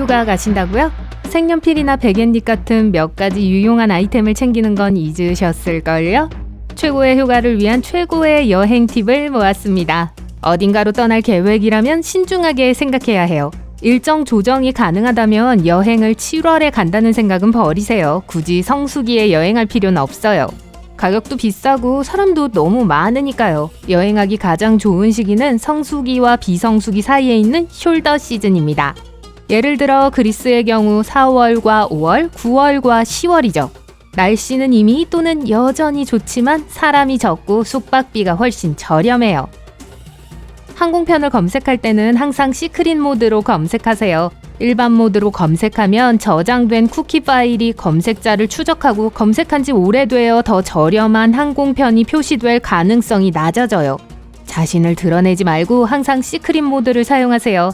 휴가 가신다고요? 색연필이나 백엔잎 같은 몇 가지 유용한 아이템을 챙기는 건 잊으셨을걸요? 최고의 휴가를 위한 최고의 여행 팁을 모았습니다. 어딘가로 떠날 계획이라면 신중하게 생각해야 해요. 일정 조정이 가능하다면 여행을 7월에 간다는 생각은 버리세요. 굳이 성수기에 여행할 필요는 없어요. 가격도 비싸고 사람도 너무 많으니까요. 여행하기 가장 좋은 시기는 성수기와 비성수기 사이에 있는 숄더 시즌입니다. 예를 들어 그리스의 경우 4월과 5월, 9월과 10월이죠. 날씨는 이미 또는 여전히 좋지만 사람이 적고 숙박비가 훨씬 저렴해요. 항공편을 검색할 때는 항상 시크릿 모드로 검색하세요. 일반 모드로 검색하면 저장된 쿠키 파일이 검색자를 추적하고 검색한 지 오래되어 더 저렴한 항공편이 표시될 가능성이 낮아져요. 자신을 드러내지 말고 항상 시크릿 모드를 사용하세요.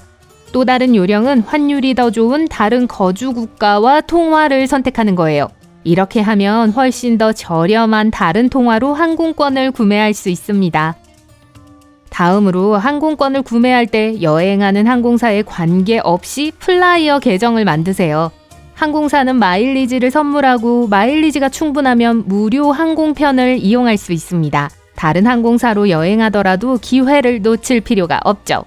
또 다른 요령은 환율이 더 좋은 다른 거주 국가와 통화를 선택하는 거예요. 이렇게 하면 훨씬 더 저렴한 다른 통화로 항공권을 구매할 수 있습니다. 다음으로 항공권을 구매할 때 여행하는 항공사에 관계없이 플라이어 계정을 만드세요. 항공사는 마일리지를 선물하고 마일리지가 충분하면 무료 항공편을 이용할 수 있습니다. 다른 항공사로 여행하더라도 기회를 놓칠 필요가 없죠.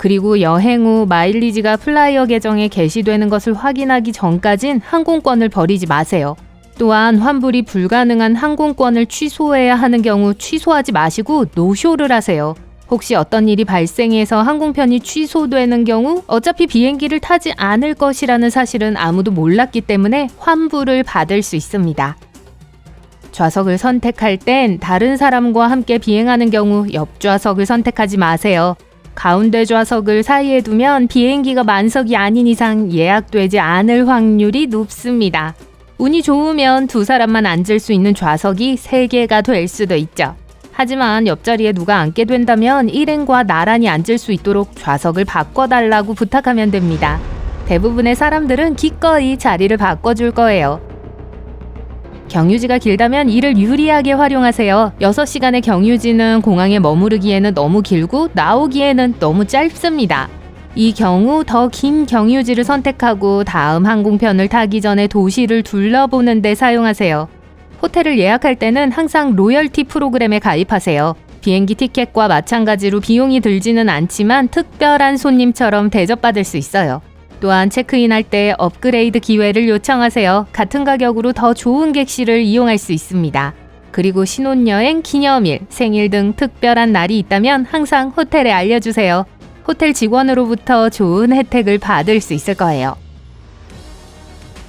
그리고 여행 후 마일리지가 플라이어 계정에 게시되는 것을 확인하기 전까진 항공권을 버리지 마세요. 또한 환불이 불가능한 항공권을 취소해야 하는 경우 취소하지 마시고 노쇼를 하세요. 혹시 어떤 일이 발생해서 항공편이 취소되는 경우 어차피 비행기를 타지 않을 것이라는 사실은 아무도 몰랐기 때문에 환불을 받을 수 있습니다. 좌석을 선택할 땐 다른 사람과 함께 비행하는 경우 옆좌석을 선택하지 마세요. 가운데 좌석을 사이에 두면 비행기가 만석이 아닌 이상 예약되지 않을 확률이 높습니다. 운이 좋으면 두 사람만 앉을 수 있는 좌석이 3개가 될 수도 있죠. 하지만 옆자리에 누가 앉게 된다면 일행과 나란히 앉을 수 있도록 좌석을 바꿔달라고 부탁하면 됩니다. 대부분의 사람들은 기꺼이 자리를 바꿔줄 거예요. 경유지가 길다면 이를 유리하게 활용하세요. 6시간의 경유지는 공항에 머무르기에는 너무 길고 나오기에는 너무 짧습니다. 이 경우 더 긴 경유지를 선택하고 다음 항공편을 타기 전에 도시를 둘러보는 데 사용하세요. 호텔을 예약할 때는 항상 로열티 프로그램에 가입하세요. 비행기 티켓과 마찬가지로 비용이 들지는 않지만 특별한 손님처럼 대접받을 수 있어요. 또한 체크인할 때 업그레이드 기회를 요청하세요. 같은 가격으로 더 좋은 객실을 이용할 수 있습니다. 그리고 신혼여행, 기념일, 생일 등 특별한 날이 있다면 항상 호텔에 알려주세요. 호텔 직원으로부터 좋은 혜택을 받을 수 있을 거예요.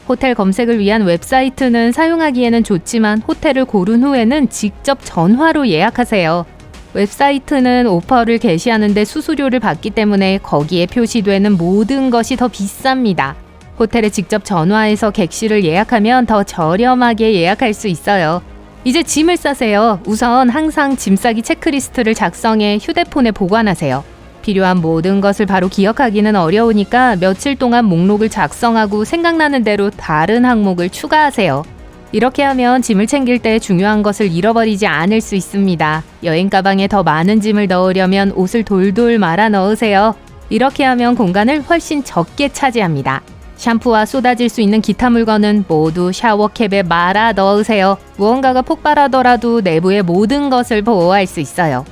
호텔 검색을 위한 웹사이트는 사용하기에는 좋지만 호텔을 고른 후에는 직접 전화로 예약하세요. 웹사이트는 오퍼를 게시하는데 수수료를 받기 때문에 거기에 표시되는 모든 것이 더 비쌉니다. 호텔에 직접 전화해서 객실을 예약하면 더 저렴하게 예약할 수 있어요. 이제 짐을 싸세요. 우선 항상 짐 싸기 체크리스트를 작성해 휴대폰에 보관하세요. 필요한 모든 것을 바로 기억하기는 어려우니까 며칠 동안 목록을 작성하고 생각나는 대로 다른 항목을 추가하세요. 이렇게 하면 짐을 챙길 때 중요한 것을 잃어버리지 않을 수 있습니다. 여행 가방에 더 많은 짐을 넣으려면 옷을 돌돌 말아 넣으세요. 이렇게 하면 공간을 훨씬 적게 차지합니다. 샴푸와 쏟아질 수 있는 기타 물건은 모두 샤워캡에 말아 넣으세요. 무언가가 폭발하더라도 내부의 모든 것을 보호할 수 있어요.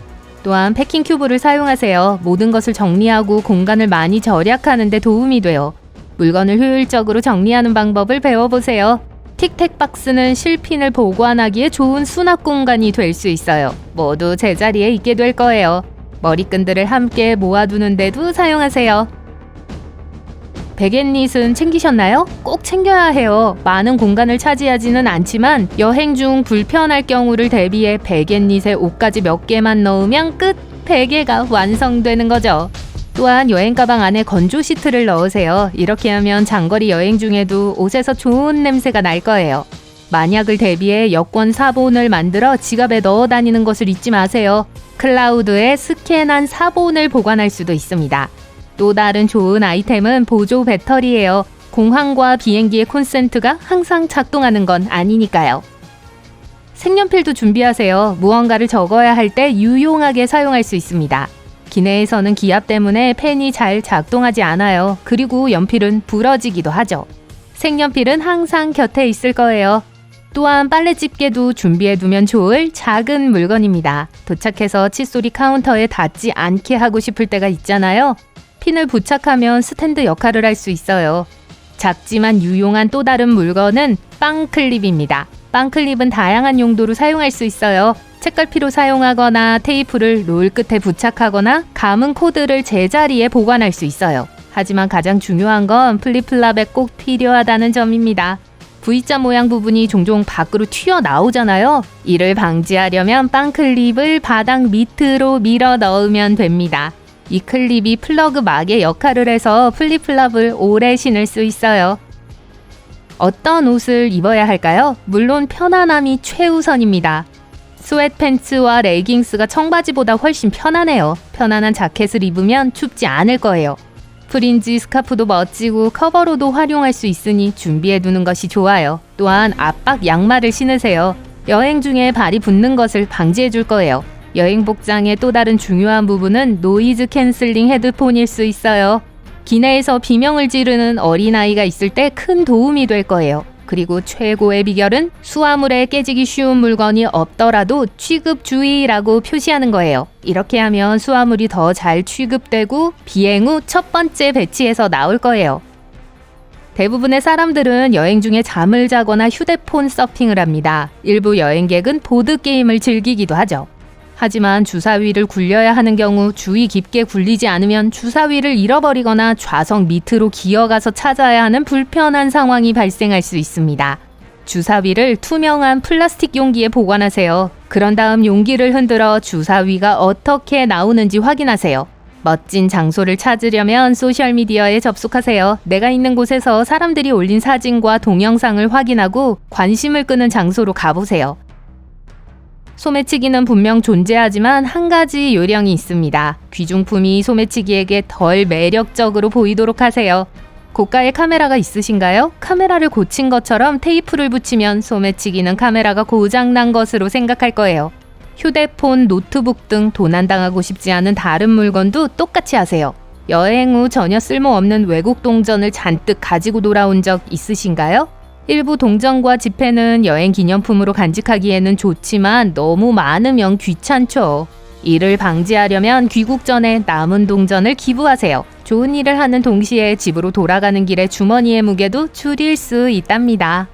또한 패킹 큐브를 사용하세요. 모든 것을 정리하고 공간을 많이 절약하는 데 도움이 돼요. 물건을 효율적으로 정리하는 방법을 배워보세요. 틱택 박스는 실핀을 보관하기에 좋은 수납 공간이 될 수 있어요. 모두 제자리에 있게 될 거예요. 머리끈들을 함께 모아두는 데도 사용하세요. 백엔닛은 챙기셨나요? 꼭 챙겨야 해요. 많은 공간을 차지하지는 않지만 여행 중 불편할 경우를 대비해 백엔닛에 옷가지 몇 개만 넣으면 끝! 베개가 완성되는 거죠. 또한 여행 가방 안에 건조 시트를 넣으세요. 이렇게 하면 장거리 여행 중에도 옷에서 좋은 냄새가 날 거예요. 만약을 대비해 여권 사본을 만들어 지갑에 넣어 다니는 것을 잊지 마세요. 클라우드에 스캔한 사본을 보관할 수도 있습니다. 또 다른 좋은 아이템은 보조 배터리예요. 공항과 비행기의 콘센트가 항상 작동하는 건 아니니까요. 색연필도 준비하세요. 무언가를 적어야 할 때 유용하게 사용할 수 있습니다. 기내에서는 기압 때문에 팬이 잘 작동하지 않아요. 그리고 연필은 부러지기도 하죠. 색연필은 항상 곁에 있을 거예요. 또한 빨래 집게도 준비해두면 좋을 작은 물건입니다. 도착해서 칫솔이 카운터에 닿지 않게 하고 싶을 때가 있잖아요. 핀을 부착하면 스탠드 역할을 할 수 있어요. 작지만 유용한 또 다른 물건은 빵클립입니다. 빵클립은 다양한 용도로 사용할 수 있어요. 책갈피로 사용하거나 테이프를 롤 끝에 부착하거나 감은 코드를 제자리에 보관할 수 있어요. 하지만 가장 중요한 건 플립플랍에 꼭 필요하다는 점입니다. V자 모양 부분이 종종 밖으로 튀어나오잖아요. 이를 방지하려면 빵클립을 바닥 밑으로 밀어 넣으면 됩니다. 이 클립이 플러그 막의 역할을 해서 플립플랍을 오래 신을 수 있어요. 어떤 옷을 입어야 할까요? 물론 편안함이 최우선입니다. 스웨트팬츠와 레깅스가 청바지보다 훨씬 편하네요. 편안한 자켓을 입으면 춥지 않을 거예요. 프린지 스카프도 멋지고 커버로도 활용할 수 있으니 준비해두는 것이 좋아요. 또한 압박 양말을 신으세요. 여행 중에 발이 붓는 것을 방지해줄 거예요. 여행 복장의 또 다른 중요한 부분은 노이즈 캔슬링 헤드폰일 수 있어요. 기내에서 비명을 지르는 어린아이가 있을 때 큰 도움이 될 거예요. 그리고 최고의 비결은 수화물에 깨지기 쉬운 물건이 없더라도 취급 주의라고 표시하는 거예요. 이렇게 하면 수화물이 더 잘 취급되고 비행 후 첫 번째 배치에서 나올 거예요. 대부분의 사람들은 여행 중에 잠을 자거나 휴대폰 서핑을 합니다. 일부 여행객은 보드게임을 즐기기도 하죠. 하지만 주사위를 굴려야 하는 경우 주의 깊게 굴리지 않으면 주사위를 잃어버리거나 좌석 밑으로 기어가서 찾아야 하는 불편한 상황이 발생할 수 있습니다. 주사위를 투명한 플라스틱 용기에 보관하세요. 그런 다음 용기를 흔들어 주사위가 어떻게 나오는지 확인하세요. 멋진 장소를 찾으려면 소셜미디어에 접속하세요. 내가 있는 곳에서 사람들이 올린 사진과 동영상을 확인하고 관심을 끄는 장소로 가보세요. 소매치기는 분명 존재하지만 한 가지 요령이 있습니다. 귀중품이 소매치기에게 덜 매력적으로 보이도록 하세요. 고가의 카메라가 있으신가요? 카메라를 고친 것처럼 테이프를 붙이면 소매치기는 카메라가 고장난 것으로 생각할 거예요. 휴대폰, 노트북 등 도난당하고 싶지 않은 다른 물건도 똑같이 하세요. 여행 후 전혀 쓸모없는 외국 동전을 잔뜩 가지고 돌아온 적 있으신가요? 일부 동전과 지폐는 여행 기념품으로 간직하기에는 좋지만 너무 많으면 귀찮죠. 이를 방지하려면 귀국 전에 남은 동전을 기부하세요. 좋은 일을 하는 동시에 집으로 돌아가는 길에 주머니의 무게도 줄일 수 있답니다.